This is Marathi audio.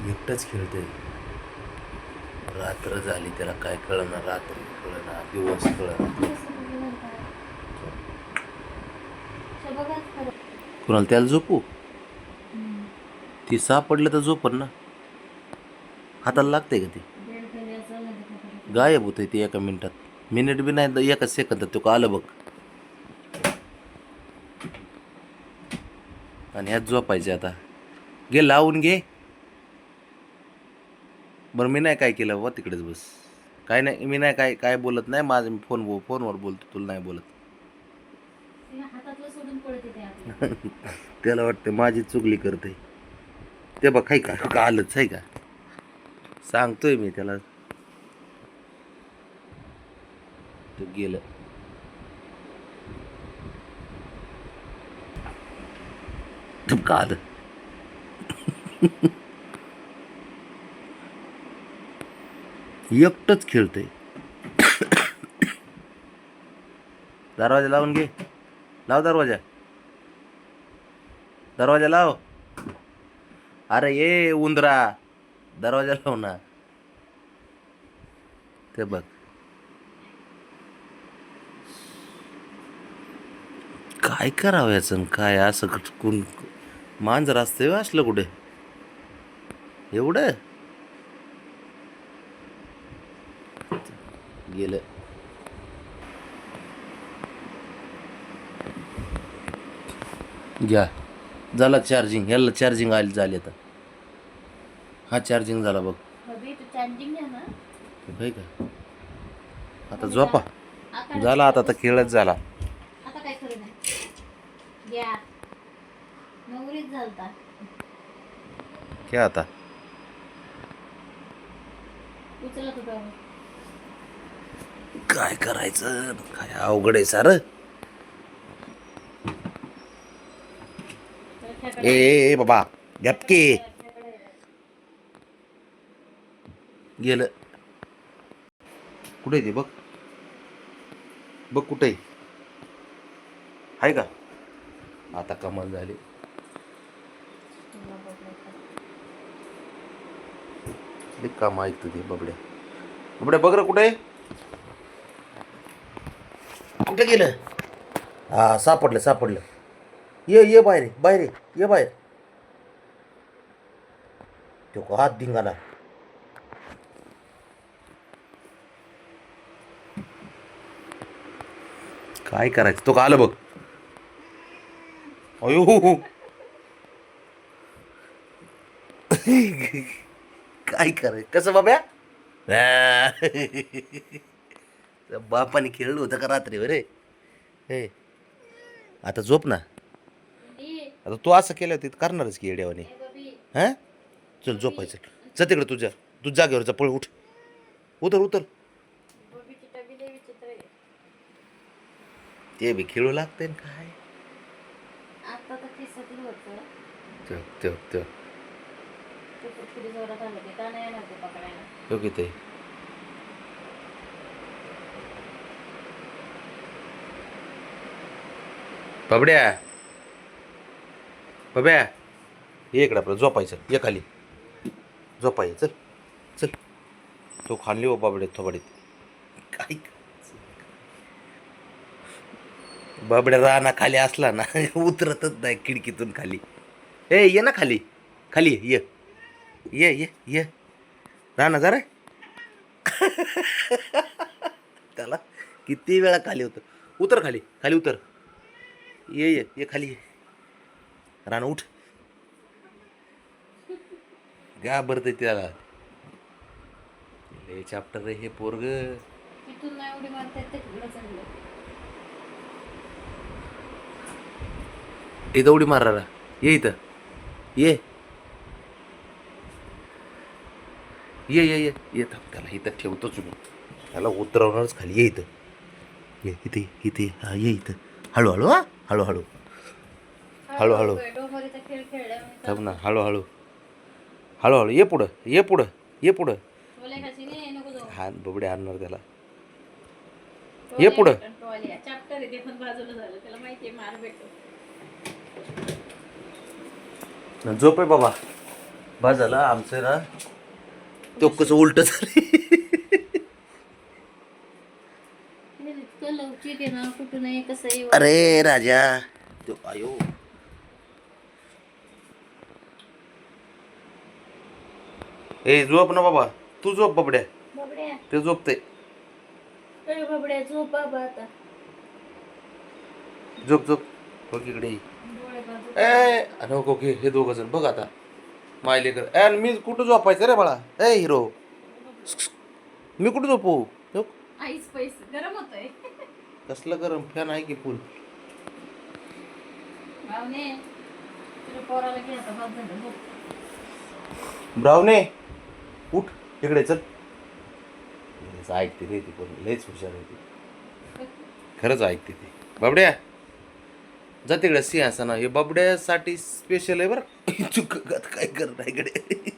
एकटंच खेळते. रात्र झाली त्याला काय कळणार, रात्री कळणार, दिवस कळणार. कुणाला त्याला झोपू? ती सापडलं तर झोपण ना. हाताला लागते का ती? गायब होते ती एका मिनिटात. मिनिट बी नाही, एका सेकंदात तो आलं बघ. आणि ह्यात झोपायचे आता. घे लावून घे. बरं मी नाही काय केलं बाबा, तिकडेच बस. काय नाही, मी नाही काय काय बोलत नाही. माझं मी फोनवर बोलतो, तुला नाही बोलत. त्याला वाटतं माझी चुगली करते. ते बघ हाय का आलंच आहे का, सांगतोय मी त्याला. तो गेलं. का आलं. एकटंच खेळतंय. दरवाजा लावून घे. लाव दरवाजा. दरवाजा लाव. अरे ये उंदरा, दरवाजा लाव ना. ते बघ काय करावं याचं, काय असं कोण मांजर असतं असलं कुठे एवढं. गेलं. घ्या झाला चार्जिंग. ह्याला चार्जिंग आली झाली आता. हा चार्जिंग झाला बघ. होय का. आता झोपा. झाला आता, आता खेळच झाला. आता काय खरं नाही. घ्या नवरीच झालता. क्या आता उचलत होता. काय करायचं, काय अवघड आहे सारं. ए बाबा गपके. गेलं. कुठे ते बघ, बघ कुठे आहे का. आता कमाल झाली. काम ऐकतो ते बबड्या. बबड्या बघ रे कुठे, कुठे गेलं. हा सापडलं सापडलं. ये ये बाहेर, बाहेर ये बाहेर. तो हात धिंगाणा. काय करायचं, तो का आलं बघ. अयो काय करायचं कसं बाब्या. बापाने खेळलं होतं का रात्री रे. हे आता झोप ना. आता तू असं केलं होतं करणारच की येड्यावाने. हां चल झोपायचं. चल तिकडे तुझ्या तू जागेवरचा पळ. उठ उतर उतर. ते बी खेळू लागते काय. आता तर खिसतलं होतं. तेव्हा तेव्हा तेव्हा ते पुढे जोरात आलं ते का नाही येणार ते पकडायला. हो की ते. बबड्या बब्या ये इकडं आपलं झोपायचं. ये खाली झोपायचं. चल चल. तो खाल्ली हो बाबड्यात थोबाडीत. काय बाबड्या राना खाली असला ना उतरतच नाही खिडकीतून खाली. ए ये ना खाली, खाली ये ये ये ये राना जरा. त्याला किती वेळा खाली होतं. उतर खाली, खाली उतर. ये ये ये खाली ये. राना उठ. घाबरते त्याला. लय चॅप्टर रे हे पोरग. तिथून नाही उडी मारता येत, तिकडं चाललं. इथं उडी मारायला ये. इथं ये ये ये ये ये. थांब त्याला इथं ठेवतोच मी. त्याला उतरवणारच खाली. ये इथं ये. इथे इथे हा ये इथं. हळूहळू हा हळूहळू हळूहळू. डोंगरीचा खेळ खेळला थांब ना. हळूहळू हळूहळू. ये पुढं ये पुढं ये पुढं. नको जाऊ. हा बबडे आणणार त्याला. ये पुढं. चॅप्टर आहे ते पण बाजूला झालं. त्याला माहितीये मार भेटतो. झोप आहे बाबा. बा झाला आमचं ना तो कसं उलट झालं. इतकं लवचिक आहे ना, कुठं नाही कसंही अरे राजा तो आयो ए झोप ना बाबा, तू झोप बाबड्या, बाबड्या. ते झोपते. ए बाबड्या, झोप बाबा आता. झोप झोप बघ इकडे ये. डोळे बाजू. ए नको की हे दोघं जण बघ आता मायले कर ए मी कुठं झोपायचं रे बाळा. ए हिरो मी कुठं झोपू झोप. आईच पैसे गरम होतंय. कसलं गरम फॅन आहे की फुल. भावने तुझ्या पोराला घे आता, बस झालं झोप. ब्रावने उठ इकडे चल. लयच ऐकते रे ती पण लयच हुशार आहे ती, खरंच ऐकते ती. बाबड्या जा तिकडे सिंहासना, हे बाबड्यासाठी स्पेशल आहे बरं. चुक काय कर नाही इकडे.